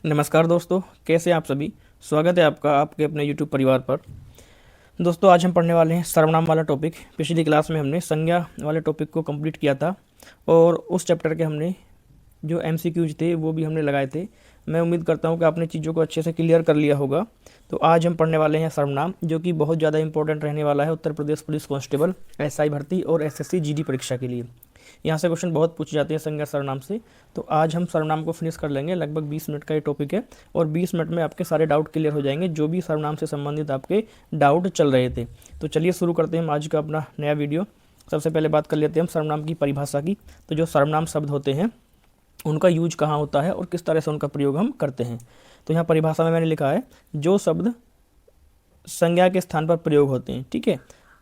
नमस्कार दोस्तों, कैसे हैं आप सभी। स्वागत है आपका आपके अपने YouTube परिवार पर। दोस्तों, आज हम पढ़ने वाले हैं सर्वनाम वाला टॉपिक। पिछली क्लास में हमने संज्ञा वाले टॉपिक को कंप्लीट किया था और उस चैप्टर के हमने जो MCQs थे वो भी हमने लगाए थे। मैं उम्मीद करता हूँ कि आपने चीज़ों को अच्छे से क्लियर कर लिया होगा। तो आज हम पढ़ने वाले हैं सर्वनाम, जो कि बहुत ज़्यादा इंपॉर्टेंट रहने वाला है Uttar Pradesh police constable, SI भर्ती और SSC GD परीक्षा के लिए। यहाँ से क्वेश्चन बहुत पूछे जाते हैं संज्ञा सर्वनाम से। तो आज हम सर्वनाम को फिनिश कर लेंगे। लगभग 20 मिनट का ये टॉपिक है और 20 मिनट में आपके सारे डाउट क्लियर हो जाएंगे, जो भी सर्वनाम से संबंधित आपके डाउट चल रहे थे। तो चलिए शुरू करते हैं हम आज का अपना नया वीडियो। सबसे पहले बात कर लेते हैं हम सर्वनाम की परिभाषा की। तो जो सर्वनाम शब्द होते हैं उनका यूज कहाँ होता है और किस तरह से उनका प्रयोग हम करते हैं। तो यहाँ परिभाषा में मैंने लिखा है जो शब्द संज्ञा के स्थान पर प्रयोग होते हैं। ठीक है,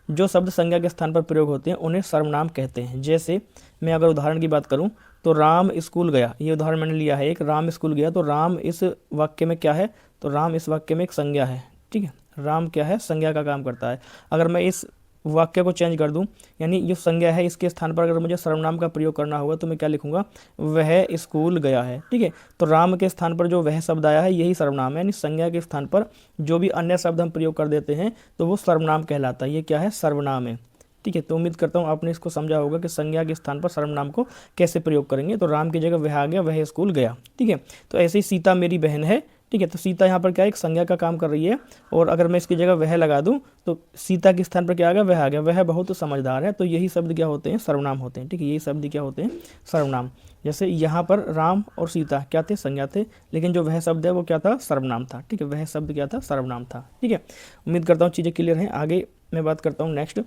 जो शब्द संज्ञा के स्थान पर प्रयोग होते हैं उन्हें सर्वनाम कहते हैं। जैसे मैं अगर उदाहरण की बात करूं तो राम स्कूल गया, ये उदाहरण मैंने लिया है एक, राम स्कूल गया। तो राम इस वाक्य में क्या है, तो राम इस वाक्य में एक संज्ञा है। ठीक है, राम क्या है, संज्ञा का काम करता है। अगर मैं इस वाक्य को चेंज कर दूं, यानी जो संज्ञा है इसके स्थान पर अगर मुझे सर्वनाम का प्रयोग करना होगा तो मैं क्या लिखूंगा, वह स्कूल गया है। ठीक है, तो राम के स्थान पर जो वह शब्द आया है यही सर्वनाम है, यानी संज्ञा के स्थान पर जो भी अन्य शब्द हम प्रयोग कर देते हैं तो वो सर्वनाम कहलाता है। ये क्या है, सर्वनाम है। ठीक है, तो उम्मीद करता हूँ आपने इसको समझा होगा कि संज्ञा के स्थान पर सर्वनाम को कैसे प्रयोग करेंगे। तो राम की जगह वह आ गया, वह स्कूल गया। ठीक है, तो ऐसे ही सीता मेरी बहन है। ठीक है, तो सीता यहाँ पर क्या है, एक संज्ञा का काम कर रही है। और अगर मैं इसकी जगह वह लगा दूं तो सीता के स्थान पर क्या आ गया, वह आ गया। वह बहुत समझदार है। तो यही शब्द क्या होते हैं, सर्वनाम होते हैं। ठीक है, यही शब्द क्या होते हैं, सर्वनाम। जैसे यहाँ पर राम और सीता क्या थे, संज्ञा थे, लेकिन जो वह शब्द है वो क्या था, सर्वनाम था। ठीक है, वह शब्द क्या था, सर्वनाम था। ठीक है, उम्मीद करता हूँ चीज़ें क्लियर हैं। आगे मैं बात करता हूँ नेक्स्ट।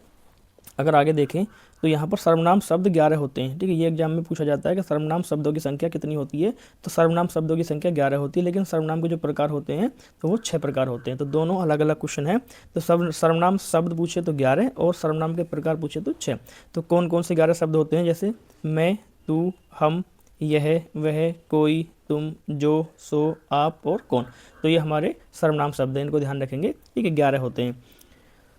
अगर आगे देखें तो यहाँ पर सर्वनाम शब्द 11 होते हैं। ठीक है, ये एग्जाम में पूछा जाता है कि सर्वनाम शब्दों की संख्या कितनी होती है। तो सर्वनाम शब्दों की संख्या 11 होती है, लेकिन सर्वनाम के जो प्रकार होते हैं तो वो 6 प्रकार होते हैं। तो दोनों अलग अलग क्वेश्चन है। तो सर्वनाम शब्द पूछे तो 11 और सर्वनाम के प्रकार पूछे तो 6। तो कौन कौन से 11 शब्द होते हैं, जैसे मैं, तू, हम, यह, वह, कोई, तुम, जो, सो, आप और कौन। तो ये हमारे सर्वनाम शब्द हैं, इनको ध्यान रखेंगे। ठीक है, 11 होते हैं।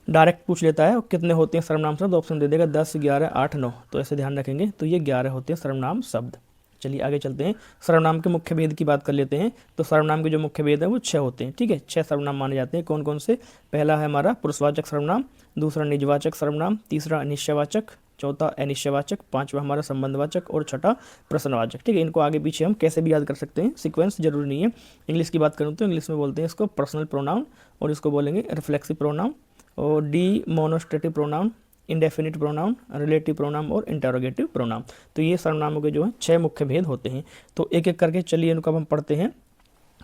डायरेक्ट पूछ लेता है कितने होते हैं सर्वनाम शब्द, ऑप्शन दे देगा 10, 11, 8, 9। तो ऐसे ध्यान रखेंगे। तो ये 11 होते हैं सर्वनाम शब्द। चलिए आगे चलते हैं। सर्वनाम के मुख्य भेद की बात कर लेते हैं। तो सर्वनाम के जो मुख्य भेद है वो 6 होते हैं। ठीक है, 6 सर्वनाम माने जाते हैं। कौन कौन से, पहला है हमारा पुरुषवाचक सर्वनाम, दूसरा निजवाचक सर्वनाम, तीसरा अनिश्चयवाचक, चौथा अनिश्चयवाचक, पांचवा हमारा संबंधवाचक और छठा प्रश्नवाचक। ठीक है, इनको आगे पीछे हम कैसे भी याद कर सकते हैं, सीक्वेंस जरूरी नहीं है। इंग्लिश की बात करूँ तो इंग्लिश में बोलते हैं इसको पर्सनल प्रोनाउन और इसको बोलेंगे रिफ्लेक्सिव प्रोनाउन और demonstrative pronoun, indefinite pronoun, relative pronoun और इंटरोगेटिव प्रोनाउन। तो ये सर्वनामों के जो है 6 मुख्य भेद होते हैं। तो एक एक करके चलिए इनको अब हम पढ़ते हैं।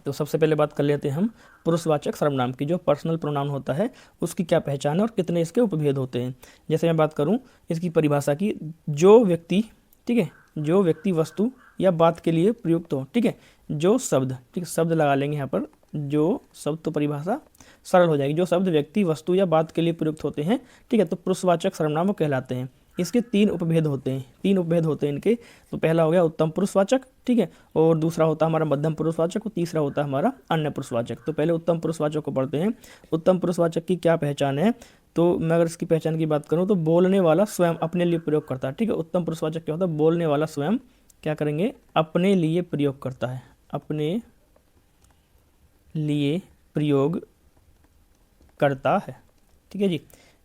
तो सबसे पहले बात कर लेते हैं हम पुरुषवाचक सर्वनाम की। जो पर्सनल प्रोनाउन होता है उसकी क्या पहचान है और कितने इसके उपभेद होते हैं। जैसे मैं बात करूं इसकी परिभाषा की, जो व्यक्ति, ठीक है, जो व्यक्ति वस्तु या बात के लिए प्रयुक्त हो। ठीक है, जो शब्द, ठीक है, शब्द लगा लेंगे यहाँ पर, जो शब्द, तो परिभाषा सरल हो जाएगी। जो शब्द व्यक्ति वस्तु या बात के लिए प्रयुक्त होते हैं, ठीक है, तो पुरुषवाचक सर्वनाम वो कहलाते हैं। इसके 3 उपभेद होते हैं, 3 उपभेद होते हैं इनके। तो पहला हो गया उत्तम पुरुषवाचक, ठीक है, और दूसरा होता है हमारा मध्यम पुरुषवाचक और तीसरा होता है हमारा अन्य पुरुषवाचक। तो पहले उत्तम पुरुषवाचक को पढ़ते हैं। उत्तम पुरुषवाचक की क्या पहचान है, तो मैं अगर इसकी पहचान की बात करूँ तो बोलने वाला स्वयं अपने लिए प्रयोग करता है। ठीक है, उत्तम पुरुषवाचक क्या होता है, बोलने वाला स्वयं क्या करेंगे, अपने लिए प्रयोग करता है, अपने लिए प्रयोग करता है। ठीक है जी,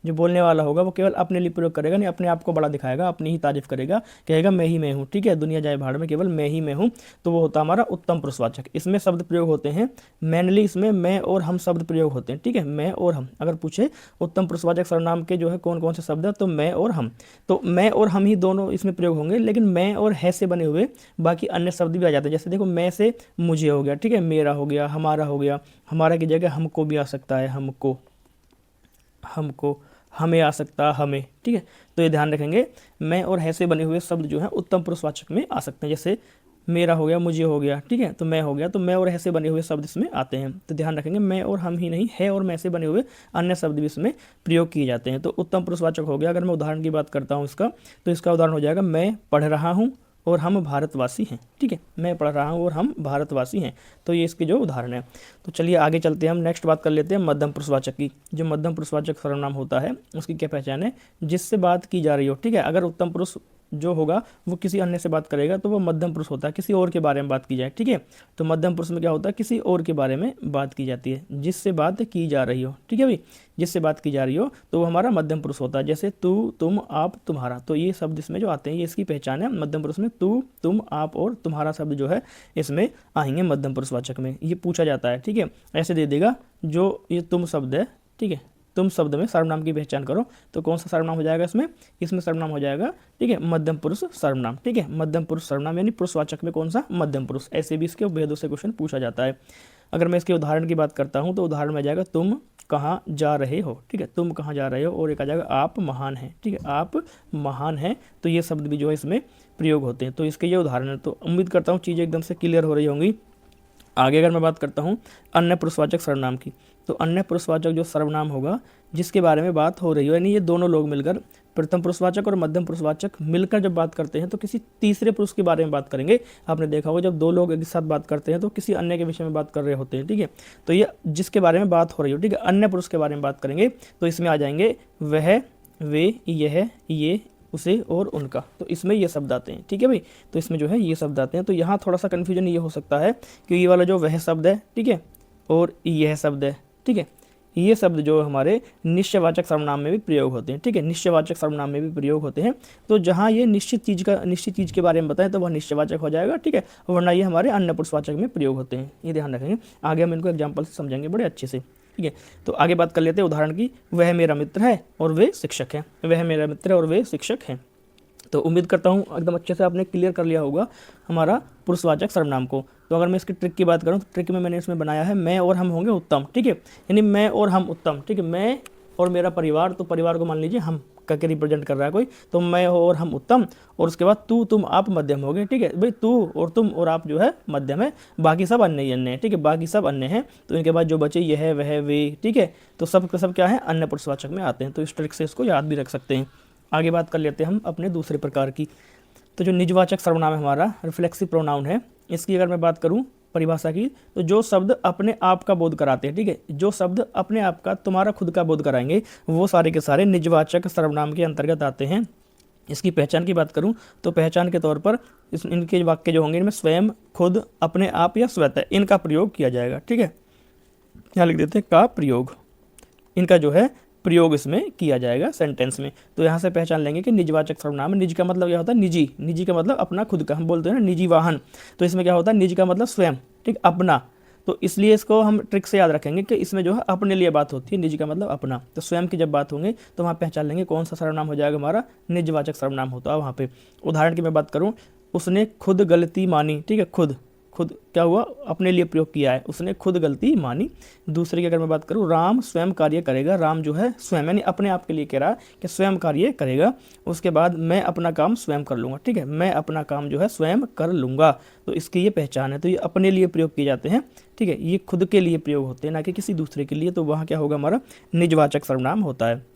जो बोलने वाला होगा वो केवल अपने लिए प्रयोग करेगा, नहीं अपने आप को बड़ा दिखाएगा, अपनी ही तारीफ करेगा, कहेगा मैं ही मैं हूँ। ठीक है, दुनिया जाए भाड़ में, केवल मैं ही मैं हूँ। तो वो होता हमारा उत्तम पुरुषवाचक। इसमें शब्द प्रयोग होते हैं मेनली, इसमें मैं और हम शब्द प्रयोग होते हैं। ठीक है, मैं और हम, अगर पूछे उत्तम पुरुषवाचक सर्वनाम के जो है कौन कौन से शब्द है, तो मैं और हम, तो मैं और हम ही दोनों इसमें प्रयोग होंगे। लेकिन मैं और है से बने हुए बाकी अन्य शब्द भी आ जाते हैं। जैसे देखो, मैं से मुझे हो गया, ठीक है, मेरा हो गया, हमारा हो गया, हमारा की जगह हमको भी आ सकता है, हमको, हमको, हमें आ सकता है, हमें। ठीक है, तो ये ध्यान रखेंगे, मैं और है से बने हुए शब्द जो है उत्तम पुरुषवाचक में आ सकते हैं। जैसे मेरा हो गया, मुझे हो गया, ठीक है, तो मैं हो गया, तो मैं और है से बने हुए शब्द इसमें आते हैं। तो ध्यान रखेंगे, मैं और हम ही नहीं, है और मैं से बने हुए अन्य शब्द भी इसमें प्रयोग किए जाते हैं। तो उत्तम पुरुषवाचक हो गया। अगर मैं उदाहरण की बात करता हूँ इसका, तो इसका उदाहरण हो जाएगा मैं पढ़ रहा हूँ और हम भारतवासी हैं। ठीक है, मैं पढ़ रहा हूँ और हम भारतवासी हैं। तो ये इसके जो उदाहरण है। तो चलिए आगे चलते हैं, हम नेक्स्ट बात कर लेते हैं मध्यम पुरुषवाचक की। जो मध्यम पुरुषवाचक सर्वनाम होता है उसकी क्या पहचान है, जिससे बात की जा रही हो। ठीक है, अगर उत्तम पुरुष जो होगा वो किसी अन्य से बात करेगा तो वो मध्यम पुरुष होता है, किसी और के बारे में बात की जाए, ठीक है। तो मध्यम पुरुष में क्या होता है, किसी और के बारे में बात की जाती है, जिससे बात की जा रही हो, ठीक है भाई, जिससे बात की जा रही हो तो वो हमारा मध्यम पुरुष होता है। जैसे तू, तुम, आप, तुम्हारा, तो ये शब्द इसमें जो आते हैं ये इसकी पहचान है। मध्यम पुरुष में तू, तुम, आप और तुम्हारा शब्द जो है इसमें आएंगे मध्यम पुरुषवाचक में। ये पूछा जाता है, ठीक है, ऐसे दे देगा जो ये तुम शब्द है, ठीक है, तुम शब्द में सर्वनाम की पहचान करो, तो कौन सा सर्वनाम हो जाएगा इसमें, इसमें सर्वनाम हो जाएगा, ठीक है, मध्यम पुरुष सर्वनाम, ठीक है, मध्यम पुरुष सर्वनाम यानी पुरुषवाचक में कौन सा, मध्यम पुरुष। ऐसे भी इसके भेदों से क्वेश्चन पूछा जाता है। अगर मैं इसके उदाहरण की बात करता हूँ तो उदाहरण में जाएगा तुम कहाँ जा रहे हो, ठीक है, तुम कहाँ जा रहे हो, और एक आ जाएगा आप महान हैं, ठीक है, आप महान हैं। तो ये शब्द भी जो है इसमें प्रयोग होते हैं। तो इसके ये उदाहरण है। तो उम्मीद करता हूँ चीज़ें एकदम से क्लियर हो रही होंगी। आगे अगर मैं बात करता हूँ अन्य पुरुषवाचक सर्वनाम की, तो अन्य पुरुषवाचक जो सर्वनाम होगा जिसके बारे में बात हो रही हो, यानी ये दोनों लोग मिलकर, प्रथम पुरुषवाचक और मध्यम पुरुषवाचक मिलकर जब बात करते हैं तो किसी तीसरे पुरुष के बारे में बात करेंगे। आपने देखा होगा जब दो लोग एक साथ बात करते हैं तो किसी अन्य के विषय में बात कर रहे होते हैं, ठीक है। तो ये जिसके बारे में बात हो रही हो, ठीक है, अन्य पुरुष के बारे में बात करेंगे तो इसमें आ जाएंगे वह, वे, यह, ये, उसे और उनका। तो इसमें ये शब्द आते हैं, ठीक है भाई। तो इसमें जो है ये शब्द आते हैं। तो यहाँ थोड़ा सा कन्फ्यूजन ये हो सकता है कि ये वाला जो वह शब्द है, ठीक है, और यह शब्द है, ठीक है, ये शब्द जो हमारे निश्चयवाचक सर्वनाम में भी प्रयोग होते हैं, ठीक है, निश्चयवाचक सर्वनाम में भी प्रयोग होते हैं। तो जहाँ ये निश्चित चीज़ के बारे में बताएं तो वह निश्चयवाचक हो जाएगा, ठीक है, वरना ये हमारे अन्य पुरुषवाचक में प्रयोग होते हैं। ये ध्यान रखेंगे। आगे हम इनको एग्जाम्पल से समझेंगे बड़े अच्छे से, ठीक है। तो आगे बात कर लेते हैं उदाहरण की। वह मेरा मित्र है और वे शिक्षक हैं, वह मेरा मित्र है और वे शिक्षक हैं। तो उम्मीद करता हूँ एकदम अच्छे से आपने क्लियर कर लिया होगा हमारा पुरुषवाचक सर्वनाम को। तो अगर मैं इसकी ट्रिक की बात करूँ तो ट्रिक में मैंने इसमें बनाया है मैं और हम होंगे उत्तम, ठीक है, यानी मैं और हम उत्तम, ठीक है, मैं और मेरा परिवार, तो परिवार को मान लीजिए हम करके रिप्रेजेंट कर रहा है कोई, तो मैं और हम उत्तम, और उसके बाद तू, तुम, आप मध्यम हो गए, ठीक है भाई, तू और तुम और आप जो है मध्यम है, बाकी सब अन्य ही अन्य है, ठीक है, बाकी सब अन्य हैं। तो इनके बाद जो बचे यह, वह, वे, ठीक है, तो सब क्या है, अन्य पुरुषवाचक में आते हैं। तो इस ट्रिक से इसको याद भी रख सकते हैं। आगे बात कर लेते हैं हम अपने दूसरे प्रकार की। तो जो निजवाचक सर्वनाम है हमारा, रिफ्लेक्सिव प्रोनाउन है, इसकी अगर मैं बात करूं परिभाषा की, तो जो शब्द अपने आप का बोध कराते हैं, ठीक है, जो शब्द अपने आप का, तुम्हारा खुद का बोध कराएंगे, वो सारे के सारे निजवाचक सर्वनाम के अंतर्गत आते हैं। इसकी पहचान की बात करूं तो पहचान के तौर पर इनके वाक्य जो होंगे इनमें स्वयं, खुद, अपने आप या स्वतः, इनका प्रयोग किया जाएगा, ठीक है, यहाँ लिख देते हैं का प्रयोग, इनका जो है प्रयोग इसमें किया जाएगा सेंटेंस में। तो यहाँ से पहचान लेंगे कि निजवाचक सर्वनाम, निज का मतलब क्या होता है, निजी, निजी का मतलब अपना खुद का, हम बोलते हैं ना निजी वाहन, तो इसमें क्या होता है, निज का मतलब स्वयं, ठीक, अपना। तो इसलिए इसको हम ट्रिक से याद रखेंगे कि इसमें जो है अपने लिए बात होती है, निज का मतलब अपना। तो स्वयं की जब बात होंगे तो वहाँ पहचान लेंगे कौन सा सर्वनाम हो जाएगा हमारा, निजवाचक सर्वनाम होता है वहाँ पे। उदाहरण की मैं बात करूँ, उसने खुद गलती मानी, ठीक है, खुद क्या हुआ, अपने लिए प्रयोग किया है, उसने खुद गलती मानी। दूसरे की अगर मैं बात करूँ, राम स्वयं कार्य करेगा, राम जो है स्वयं यानी अपने आप के लिए कह रहा है कि स्वयं कार्य करेगा। उसके बाद मैं अपना काम स्वयं कर लूँगा, ठीक है, मैं अपना काम जो है स्वयं कर लूँगा। तो इसकी ये पहचान है। तो ये अपने लिए प्रयोग किए जाते हैं, ठीक है, ये खुद के लिए प्रयोग होते हैं ना कि किसी दूसरे के लिए। तो वहाँ क्या होगा, हमारा निजवाचक सर्वनाम होता है।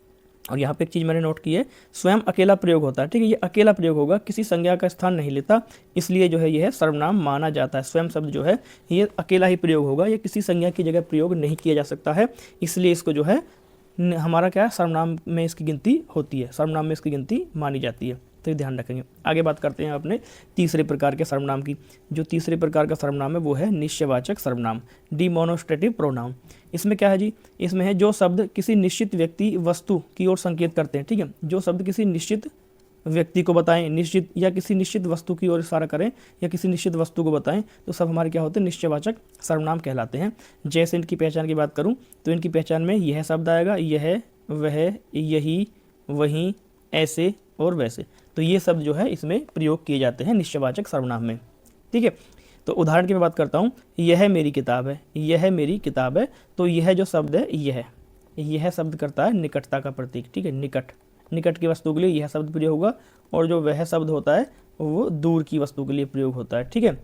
और यहाँ पे एक चीज़ मैंने नोट की है, स्वयं अकेला प्रयोग होता है, ठीक है, ये अकेला प्रयोग होगा, किसी संज्ञा का स्थान नहीं लेता, इसलिए जो है यह सर्वनाम माना जाता है। स्वयं शब्द जो है ये अकेला ही प्रयोग होगा, ये किसी संज्ञा की जगह प्रयोग नहीं किया जा सकता है, इसलिए इसको जो है हमारा क्या है, सर्वनाम में इसकी गिनती होती है, सर्वनाम में इसकी गिनती मानी जाती है। तो ये ध्यान रखेंगे। आगे बात करते हैं अपने तीसरे प्रकार के सर्वनाम की। जो तीसरे प्रकार का सर्वनाम है वो है निश्चयवाचक सर्वनाम, डिमोनोस्ट्रेटिव प्रोनाउन। इसमें क्या है जी, इसमें है जो शब्द किसी निश्चित व्यक्ति, वस्तु की ओर संकेत करते हैं, ठीक है, जो शब्द किसी निश्चित व्यक्ति को बताएं, निश्चित या किसी निश्चित वस्तु की ओर इशारा करें या किसी निश्चित वस्तु को बताएं, तो सब हमारे क्या होते हैं, निश्चयवाचक सर्वनाम कहलाते हैं। जैसे इनकी पहचान की बात करूँ तो इनकी पहचान में यह शब्द आएगा, यह, वह, यही, वहीं, ऐसे और वैसे। तो ये शब्द जो है इसमें प्रयोग किए जाते हैं निश्चयवाचक सर्वनाम में, ठीक है। तो उदाहरण की मैं बात करता हूँ, यह मेरी किताब है, यह मेरी किताब है। तो यह जो शब्द है, यह शब्द करता है निकटता का प्रतीक, ठीक है, निकट की वस्तु के लिए यह शब्द प्रयोग होगा, और जो वह शब्द होता है वो दूर की वस्तु के लिए प्रयोग होता है, ठीक है।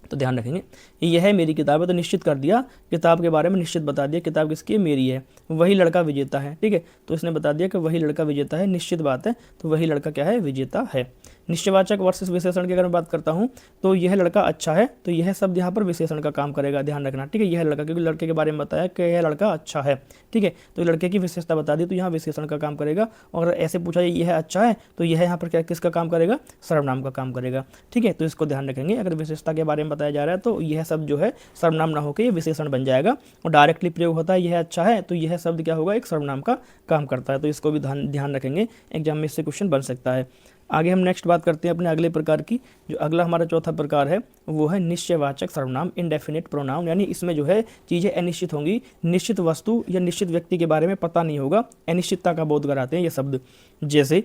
तो ध्यान रखेंगे, यह मेरी किताब है, तो निश्चित कर दिया, किताब के बारे में निश्चित बता दिया, किताब किसकी है, मेरी है। वही लड़का विजेता है, ठीक है, तो इसने बता दिया कि वही लड़का विजेता है, निश्चित बात है, तो वही लड़का क्या है, विजेता है। निश्चयवाचक वर्सेस विशेषण की अगर मैं बात करता हूँ तो यह लड़का अच्छा है, तो यह शब्द यहाँ पर विशेषण का काम करेगा, ध्यान रखना, ठीक है। यह लड़का, क्योंकि लड़के के बारे में बताया कि यह लड़का अच्छा है, ठीक है, तो लड़के की विशेषता बता दी तो यहाँ विशेषण का काम करेगा। और ऐसे पूछा जाए यह अच्छा है तो यह यहाँ पर क्या किसका काम करेगा, सर्वनाम का काम करेगा, ठीक है। तो इसको ध्यान रखेंगे, अगर विशेषता के बारे में बताया जा रहा है तो यह शब्द जो है सर्वनाम ना होकर यह विशेषण बन जाएगा। और डायरेक्टली प्रयोग होता है यह अच्छा है तो यह शब्द क्या होगा, एक सर्वनाम का काम करता है। तो इसको भी ध्यान रखेंगे, एग्जाम में इससे क्वेश्चन बन सकता है। आगे हम नेक्स्ट बात करते हैं अपने अगले प्रकार की। जो अगला हमारा चौथा प्रकार है वो है निश्चयवाचक सर्वनाम, इंडेफिनिट प्रोनाउन, यानी इसमें जो है चीज़ें अनिश्चित होंगी, निश्चित वस्तु या निश्चित व्यक्ति के बारे में पता नहीं होगा, अनिश्चितता का बोध कराते हैं ये शब्द। जैसे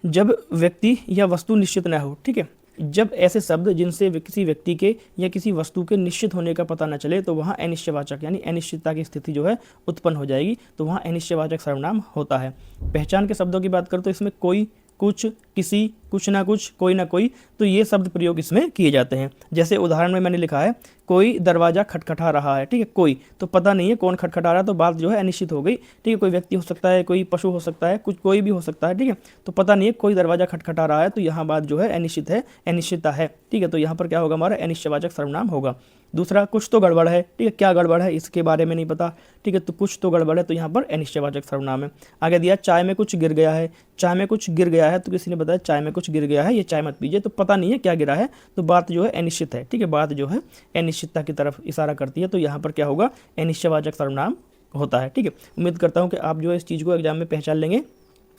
जब व्यक्ति या वस्तु निश्चित न हो, ठीक है, जब ऐसे शब्द जिनसे किसी व्यक्ति के या किसी वस्तु के निश्चित होने का पता न चले तो वहाँ अनिश्चयवाचक यानी अनिश्चितता की स्थिति जो है उत्पन्न हो जाएगी, तो वहाँ अनिश्चयवाचक सर्वनाम होता है। पहचान के शब्दों की बात करें तो इसमें कोई, कुछ, किसी, कुछ ना कुछ, कोई ना कोई, तो ये शब्द प्रयोग इसमें किए जाते हैं। जैसे उदाहरण में मैंने लिखा है कोई दरवाज़ा खटखटा रहा है, ठीक है, कोई तो पता नहीं है कौन खटखटा रहा है, तो बात जो है अनिश्चित हो गई, ठीक है। कोई व्यक्ति हो सकता है, कोई पशु हो सकता है, कुछ कोई भी हो सकता है, ठीक है, तो पता नहीं है कोई दरवाज़ा खटखटा रहा है, तो यहाँ बात जो है अनिश्चित है, अनिश्चितता है, ठीक है। तो यहाँ पर क्या होगा, हमारा अनिश्चयवाचक सर्वनाम होगा। दूसरा, कुछ तो गड़बड़ है, ठीक है, क्या गड़बड़ है इसके बारे में नहीं पता, ठीक है, तो कुछ तो गड़बड़ है, तो यहाँ पर अनिश्चयवाचक सर्वनाम है। आगे दिया चाय में कुछ गिर गया है, चाय में कुछ गिर गया है, तो किसी ने बताया चाय में कुछ गिर गया है, ये चाय मत पीजिए, तो पता नहीं है क्या गिरा है, तो बात जो है अनिश्चित है, ठीक है, बात जो है अनिश्चितता की तरफ इशारा करती है, तो यहाँ पर क्या होगा, अनिश्चयवाचक सर्वनाम होता है, ठीक है। उम्मीद करता हूँ कि आप जो है इस चीज़ को एग्जाम में पहचान लेंगे।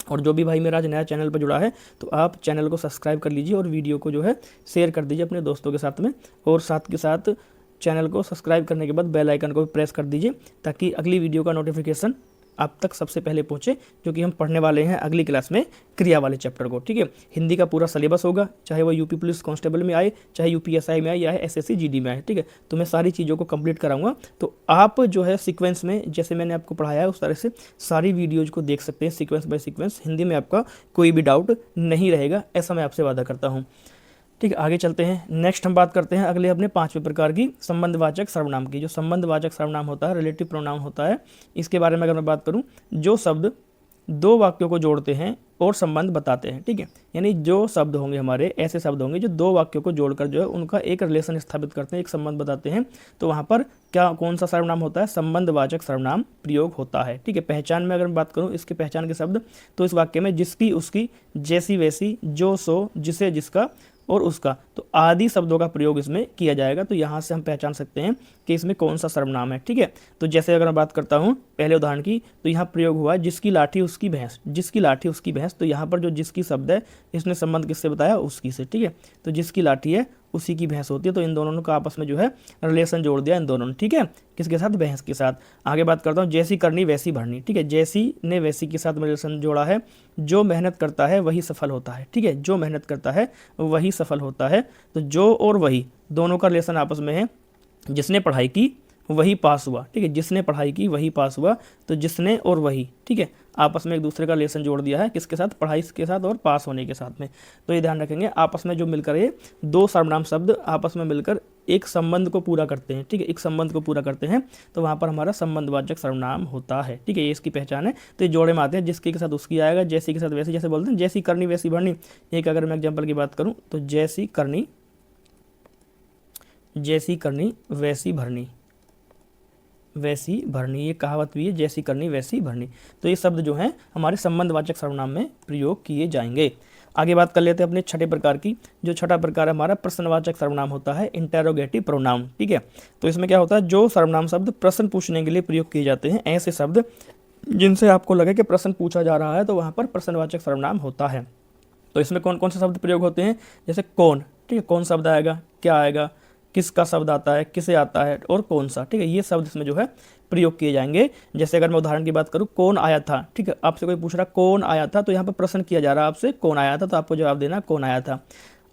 और जो भी भाई मेरा आज नया चैनल पर जुड़ा है तो आप चैनल को सब्सक्राइब कर लीजिए और वीडियो को जो है शेयर कर दीजिए अपने दोस्तों के साथ में, और साथ के साथ चैनल को सब्सक्राइब करने के बाद बेल आइकन को भी प्रेस कर दीजिए ताकि अगली वीडियो का नोटिफिकेशन आप तक सबसे पहले पहुंचे, जो कि हम पढ़ने वाले हैं अगली क्लास में क्रिया वाले चैप्टर को, ठीक है। हिंदी का पूरा सिलेबस होगा, चाहे वो यूपी पुलिस कांस्टेबल में आए, चाहे यूपीएसआई में आए या एसएससी जीडी में आए, ठीक है। तो मैं सारी चीज़ों को कंप्लीट कराऊंगा, तो आप जो है सीक्वेंस में जैसे मैंने आपको पढ़ाया है उस तरह से सारी वीडियोज़ को देख सकते हैं, सीक्वेंस बाय सीक्वेंस। हिंदी में आपका कोई भी डाउट नहीं रहेगा, ऐसा मैं आपसे वादा करता हूँ, ठीक है। आगे चलते हैं, नेक्स्ट हम बात करते हैं अगले अपने पांचवें प्रकार की, संबंधवाचक सर्वनाम की। जो संबंधवाचक सर्वनाम होता है, रिलेटिव प्रोनाउन होता है, इसके बारे में अगर मैं बात करूं, जो शब्द दो वाक्यों को जोड़ते हैं और संबंध बताते हैं, ठीक है, यानी जो शब्द होंगे हमारे ऐसे शब्द होंगे जो दो वाक्यों को जोड़कर जो है उनका एक रिलेशन स्थापित करते हैं, एक संबंध बताते हैं, तो वहाँ पर क्या कौन सा सर्वनाम होता है, संबंधवाचक सर्वनाम प्रयोग होता है, ठीक है। पहचान में अगर मैं बात करूँ, इसके पहचान के शब्द, तो इस वाक्य में जिसकी, उसकी, जैसी वैसी, जो सो, जिसे जिसका और उसका, तो आदि शब्दों का प्रयोग इसमें किया जाएगा। तो यहाँ से हम पहचान सकते हैं कि इसमें कौन सा सर्वनाम है, ठीक है। तो जैसे अगर मैं बात करता हूँ पहले उदाहरण की, तो यहाँ प्रयोग हुआ जिसकी लाठी उसकी भैंस, जिसकी लाठी उसकी भैंस, तो यहाँ पर जो जिसकी शब्द है इसने संबंध किससे बताया, उसकी से, ठीक है। तो जिसकी लाठी है उसी की भैंस होती है, तो इन दोनों का आपस में जो है रिलेशन जोड़ दिया इन दोनों ने, ठीक है, किसके साथ, भैंस के साथ। आगे बात करता हूँ, जैसी करनी वैसी भरनी, ठीक है, जैसी ने वैसी के साथ रिलेशन जोड़ा है। जो मेहनत करता है वही सफल होता है, ठीक है, जो मेहनत करता है वही सफल होता है, तो जो और वही दोनों का रिलेशन आपस में है। जिसने पढ़ाई की वही पास हुआ, ठीक है, जिसने पढ़ाई की वही पास हुआ, तो जिसने और वही, ठीक है, आपस में एक दूसरे का रिलेशन जोड़ दिया है, किसके साथ, पढ़ाई के साथ और पास होने के साथ में। तो ये ध्यान रखेंगे, आपस में जो मिलकर ये दो सर्वनाम शब्द आपस में मिलकर एक संबंध को पूरा करते हैं, ठीक है, एक संबंध को पूरा करते हैं, तो वहाँ पर हमारा संबंधवाचक सर्वनाम होता है, ठीक है, ये इसकी पहचान है। तो ये जोड़े में आते हैं, जिसके के साथ उसकी आएगा, जैसी के साथ वैसी, जैसे बोलते हैं जैसी करनी वैसी भरनी। एक अगर मैं एग्जाम्पल की बात करूँ तो जैसी करनी वैसी भरनी, वैसी भरनी, ये कहावत भी है, जैसी करनी वैसी भरनी। तो ये शब्द जो हैं हमारे संबंधवाचक सर्वनाम में प्रयोग किए जाएंगे। आगे बात कर लेते हैं अपने छठे प्रकार की। जो छठा प्रकार हमारा प्रश्नवाचक सर्वनाम होता है, इंटेरोगेटिव प्रोनाउन, ठीक है। तो इसमें क्या होता है, जो सर्वनाम शब्द प्रश्न पूछने के लिए प्रयोग किए जाते हैं, ऐसे शब्द जिनसे आपको लगे कि प्रश्न पूछा जा रहा है, तो वहाँ पर प्रश्नवाचक सर्वनाम होता है। तो इसमें कौन कौन से शब्द प्रयोग होते हैं, जैसे कौन, ठीक है, कौन शब्द आएगा, क्या आएगा, किसका शब्द आता है, किसे आता है और कौन सा, ठीक है, ये शब्द इसमें जो है प्रयोग किए जाएंगे। जैसे अगर मैं उदाहरण की बात करूँ, कौन आया था, ठीक है, आपसे कोई पूछ रहा कौन आया था, तो यहाँ पर प्रश्न किया जा रहा है आपसे कौन आया था, तो आपको जवाब देना कौन आया था।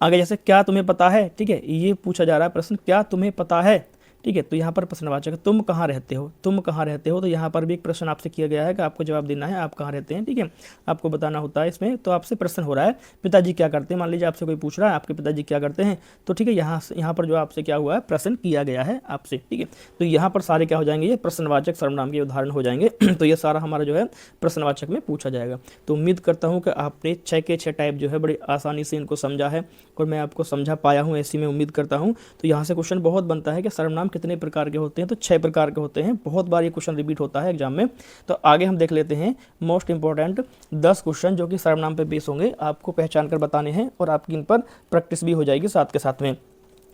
आगे जैसे क्या तुम्हें पता है, ठीक है, ये पूछा जा रहा है प्रश्न, क्या तुम्हें पता है, ठीक ठीक है। तो यहाँ पर प्रश्नवाचक है, तुम कहाँ रहते हो, तुम कहाँ रहते हो। तो यहाँ पर भी एक प्रश्न आपसे किया गया है कि आपको जवाब देना है आप कहाँ रहते हैं, ठीक है, आपको बताना होता है इसमें। तो आपसे प्रश्न हो रहा है पिताजी क्या करते हैं, मान लीजिए आपसे कोई पूछ रहा है आपके पिताजी क्या करते हैं, तो ठीक है यहाँ पर जो आपसे क्या हुआ है, प्रश्न किया गया है आपसे, ठीक है। तो यहाँ पर सारे क्या हो जाएंगे, ये प्रश्नवाचक सर्वनाम के उदाहरण हो जाएंगे। तो ये सारा हमारा जो है प्रश्नवाचक में पूछा जाएगा। तो उम्मीद करता हूँ कि आपने 6 के 6 टाइप जो है बड़ी आसानी से इनको समझा है और मैं आपको समझा पाया हूँ, ऐसी मैं उम्मीद करता हूँ। तो यहाँ से क्वेश्चन बहुत बनता है कि सर्वनाम कितने प्रकार के होते हैं, तो 6 प्रकार के होते हैं। बहुत बार ये क्वेश्चन रिपीट होता है एग्जाम में। तो आगे हम देख लेते हैं मोस्ट इंपॉर्टेंट 10 क्वेश्चन जो कि सर्वनाम पे बेस होंगे, आपको पहचान कर बताने हैं और आपकी इन पर प्रैक्टिस भी हो जाएगी साथ के साथ में,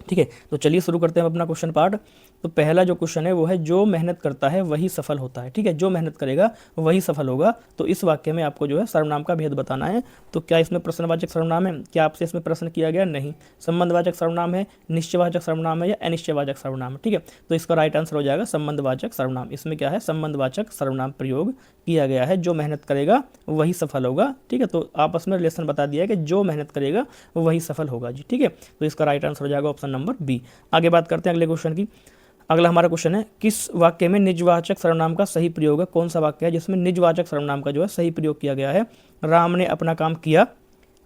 ठीक है। तो चलिए शुरू करते हैं अपना क्वेश्चन पार्ट। तो पहला जो क्वेश्चन है वो है जो मेहनत करता है वही सफल होता है, ठीक है, जो मेहनत करेगा वही सफल होगा। तो इस वाक्य में आपको जो है सर्वनाम का भेद बताना है। तो क्या इसमें प्रश्नवाचक सर्वनाम है, क्या आपसे इसमें प्रश्न किया गया, नहीं। संबंधवाचक सर्वनाम है, निश्चयवाचक सर्वनाम है या अनिश्चयवाचक सर्वनाम है, ठीक है। तो इसका राइट आंसर हो जाएगा संबंधवाचक सर्वनाम। इसमें क्या है, संबंधवाचक सर्वनाम प्रयोग किया गया है, जो मेहनत करेगा वही सफल होगा, ठीक है। तो आपस में रिलेशन बता दिया है कि जो मेहनत करेगा वही सफल होगा जी, ठीक है। तो इसका राइट आंसर हो जाएगा ऑप्शन नंबर बी। आगे बात करते हैं अगले क्वेश्चन की। अगला हमारा क्वेश्चन है किस वाक्य में निजवाचक सर्वनाम का सही प्रयोग है, कौन सा वाक्य है जिसमें निजवाचक सर्वनाम का जो है सही प्रयोग किया गया है। राम ने अपना काम किया,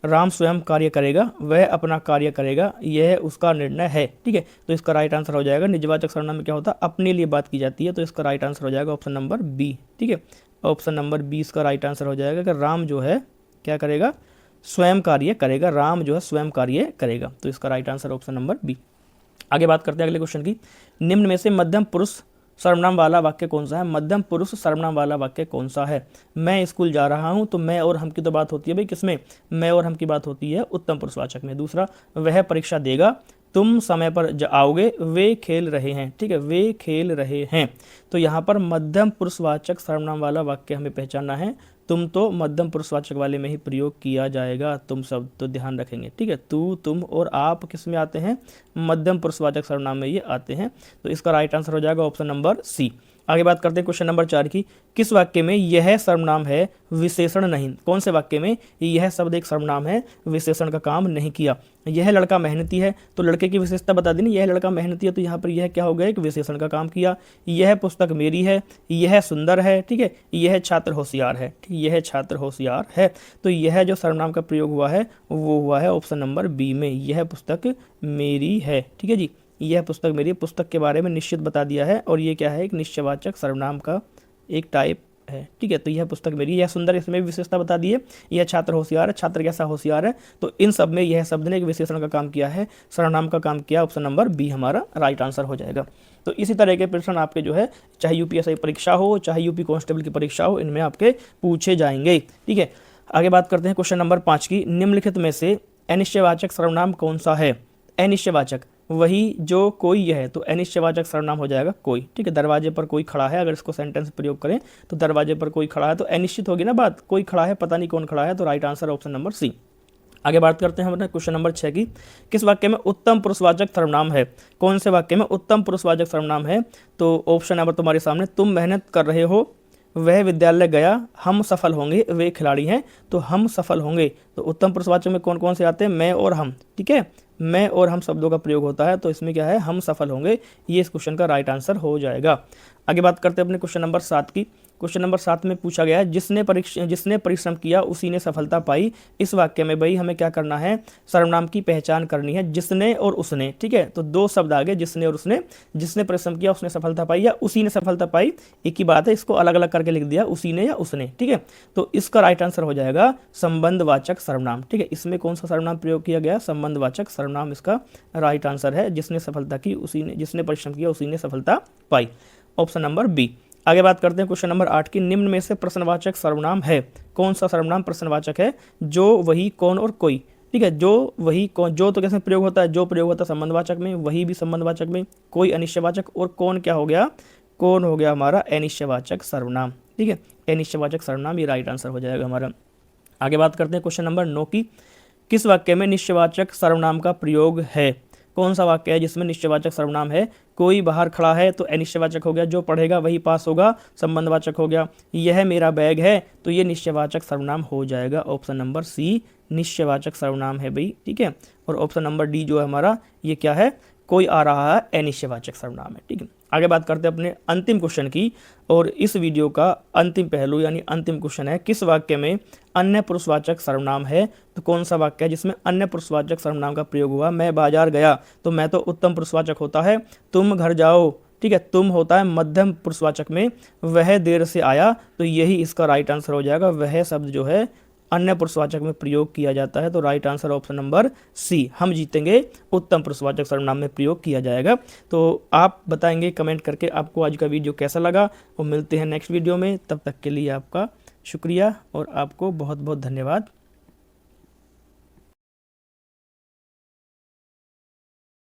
राम स्वयं कार्य करेगा, वह अपना कार्य करेगा, यह उसका निर्णय है, ठीक है। तो इसका राइट आंसर हो जाएगा, निजवाचक सर्वनाम में क्या होता है, अपने लिए बात की जाती है। तो इसका राइट आंसर हो जाएगा ऑप्शन नंबर बी, ठीक है। ऑप्शन नंबर बी इसका राइट आंसर हो जाएगा कि राम जो है क्या करेगा, स्वयं कार्य करेगा, राम जो है स्वयं कार्य करेगा। तो इसका right answer option number B. आगे बात करते हैं अगले क्वेश्चन की। निम्न में से मध्यम पुरुष सर्वनाम वाला वाक्य कौन सा है, मध्यम पुरुष सर्वनाम वाला वाक्य कौन सा है। मैं स्कूल जा रहा हूं, तो मैं और हम की तो बात होती है भाई किसमें, मैं और हम की बात होती है उत्तम पुरुषवाचक में। दूसरा, वह परीक्षा देगा, तुम समय पर आओगे, वे खेल रहे हैं, ठीक है, वे खेल रहे हैं। तो यहाँ पर मध्यम पुरुषवाचक सर्वनाम वाला वाक्य हमें पहचानना है। तुम तो मध्यम पुरुषवाचक वाले में ही प्रयोग किया जाएगा, तुम सब तो ध्यान रखेंगे, ठीक है। तू, तुम और आप किस में आते हैं, मध्यम पुरुषवाचक सर्वनाम में ये आते हैं। तो इसका राइट आंसर हो जाएगा ऑप्शन नंबर सी। आगे बात करते हैं क्वेश्चन नंबर 4 की। किस वाक्य में यह सर्वनाम है विशेषण नहीं, कौन से वाक्य में यह शब्द एक सर्वनाम है विशेषण का काम नहीं किया। यह लड़का मेहनती है, तो लड़के की विशेषता बता दी ना, यह लड़का मेहनती है, तो यहाँ पर यह क्या हो गया, एक विशेषण का काम किया। यह पुस्तक मेरी है, यह सुंदर है, ठीक है, यह छात्र होशियार है, ठीक, यह छात्र होशियार है। तो यह जो सर्वनाम का प्रयोग हुआ है वो हुआ है ऑप्शन नंबर बी में, यह पुस्तक मेरी है, ठीक है जी, यह पुस्तक मेरी, पुस्तक के बारे में निश्चित बता दिया है। और ये क्या है, एक निश्चयवाचक सर्वनाम का एक टाइप है, ठीक है। तो यह पुस्तक मेरी, यह सुंदर, इसमें भी विशेषता बता दी है। यह छात्र होशियार है, छात्र कैसा होशियार है। तो इन सब में यह शब्द ने एक विशेषण का काम किया है, सर्वनाम का काम किया। ऑप्शन नंबर बी हमारा राइट आंसर हो जाएगा। तो इसी तरह के प्रश्न आपके जो है चाहे यूपीएससी परीक्षा हो चाहे यूपी कांस्टेबल की परीक्षा हो, इनमें आपके पूछे जाएंगे, ठीक है। आगे बात करते हैं क्वेश्चन नंबर 5 की। निम्नलिखित में से अनिश्चयवाचक सर्वनाम कौन सा है। अनिश्चयवाचक वही जो कोई है, तो अनिश्चयवाचक सर्वनाम हो जाएगा कोई, ठीक है। दरवाजे पर कोई खड़ा है, अगर इसको सेंटेंस प्रयोग करें तो दरवाजे पर कोई खड़ा है, तो अनिश्चित होगी ना बात, कोई खड़ा है, पता नहीं कौन खड़ा है। तो right answer option number C. आगे बात करते हैं हमारे क्वेश्चन नंबर 6 की। किस वाक्य में उत्तम पुरुषवाचक सर्वनाम है, कौन से वाक्य में उत्तम पुरुषवाचक सर्वनाम है। तो ऑप्शन नंबर तुम्हारे सामने, तुम मेहनत कर रहे हो, वह विद्यालय गया, हम सफल होंगे, वे खिलाड़ी हैं। तो हम सफल होंगे, तो उत्तम पुरुषवाचक में कौन कौन से आते हैं, मैं और हम, ठीक है, मैं और हम शब्दों का प्रयोग होता है। तो इसमें क्या है, हम सफल होंगे, ये इस क्वेश्चन का राइट आंसर हो जाएगा। आगे बात करते हैं अपने क्वेश्चन नंबर 7 की। क्वेश्चन नंबर 7 में पूछा गया है जिसने परिश्रम किया उसी ने सफलता पाई। इस वाक्य में भाई हमें क्या करना है, सर्वनाम की पहचान करनी है, जिसने और उसने, ठीक है। तो दो शब्द आगे, जिसने और उसने, जिसने परिश्रम किया उसने सफलता पाई या उसी ने सफलता पाई, एक ही बात है, इसको अलग अलग करके लिख दिया, उसी ने या उसने, ठीक है। तो इसका राइट आंसर हो जाएगा संबंधवाचक सर्वनाम, ठीक है। इसमें कौन सा सर्वनाम प्रयोग किया गया, संबंधवाचक सर्वनाम इसका राइट आंसर है। जिसने सफलता की उसी ने, जिसने परिश्रम किया उसी ने सफलता पाई, ऑप्शन नंबर बी। आगे बात करते हैं क्वेश्चन नंबर 8 की। निम्न में से प्रश्नवाचक सर्वनाम है, कौन सा सर्वनाम प्रश्नवाचक है। जो, वही, कौन और कोई, ठीक है। जो, वही, कौन, जो तो कैसे प्रयोग होता है, जो प्रयोग होता है संबंधवाचक में, वही भी संबंधवाचक में, कोई अनिश्चयवाचक, और कौन क्या हो गया, कौन हो गया हमारा अनिश्चयवाचक सर्वनाम, ठीक है। अनिश्चयवाचक सर्वनाम ये राइट आंसर हो जाएगा हमारा। आगे बात करते हैं क्वेश्चन नंबर 9 की। किस वाक्य में निश्चयवाचक सर्वनाम का प्रयोग है, कौन सा वाक्य है जिसमें निश्चयवाचक सर्वनाम है। कोई बाहर खड़ा है, तो अनिश्चयवाचक हो गया, जो पढ़ेगा वही पास होगा, संबंधवाचक हो गया। यह मेरा बैग है, तो ये निश्चयवाचक सर्वनाम हो जाएगा, ऑप्शन नंबर सी निश्चयवाचक सर्वनाम है भाई, ठीक है। और ऑप्शन नंबर डी जो है हमारा, ये क्या है, कोई आ रहा है अनिश्चयवाचक सर्वनाम है। ठीक है, आगे बात करते हैं अपने अंतिम क्वेश्चन की। और इस वीडियो का अंतिम पहलू यानी अंतिम क्वेश्चन है, किस वाक्य में अन्य पुरुषवाचक सर्वनाम है? तो कौन सा वाक्य है जिसमें अन्य पुरुषवाचक सर्वनाम का प्रयोग हुआ? मैं बाजार गया, तो मैं तो उत्तम पुरुषवाचक होता है। तुम घर जाओ, ठीक है, तुम होता है मध्यम पुरुषवाचक में। वह देर से आया, तो यही इसका राइट आंसर हो जाएगा। वह शब्द जो है अन्य पुरुषवाचक में प्रयोग किया जाता है, तो right answer option number C, हम जीतेंगे, उत्तम पुरुषवाचक सर्वनाम में प्रयोग किया जाएगा। तो आप बताएंगे कमेंट करके आपको आज का वीडियो कैसा लगा, और मिलते हैं नेक्स्ट वीडियो में। तब तक के लिए आपका शुक्रिया और आपको बहुत बहुत धन्यवाद।